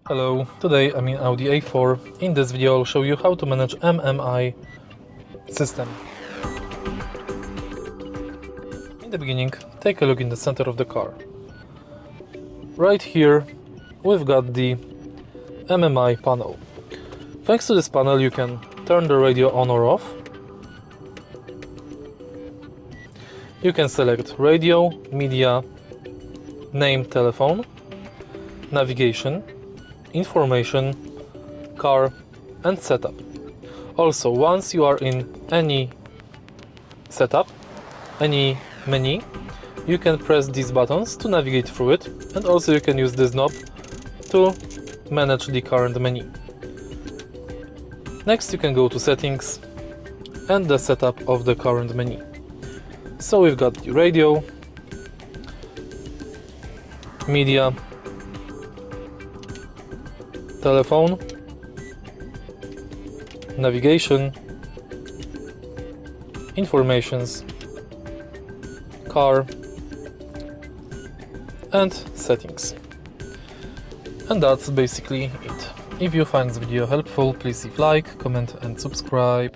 Hello, today I'm in Audi A4. In this video I'll show you how to manage MMI system. In the beginning, take a look in the center of the car. Right here we've got the MMI panel. Thanks to this panel you can turn the radio on or off. You can select radio, media, name, telephone, navigation, information, car and setup. Also, once you are in any setup, any menu, you can press these buttons to navigate through it, and also you can use this knob to manage the current menu. Next you can go to settings and the setup of the current menu. So we've got the radio, media, telephone, navigation, informations, car and settings. And that's basically it. If you find this video helpful, please leave like, comment and subscribe.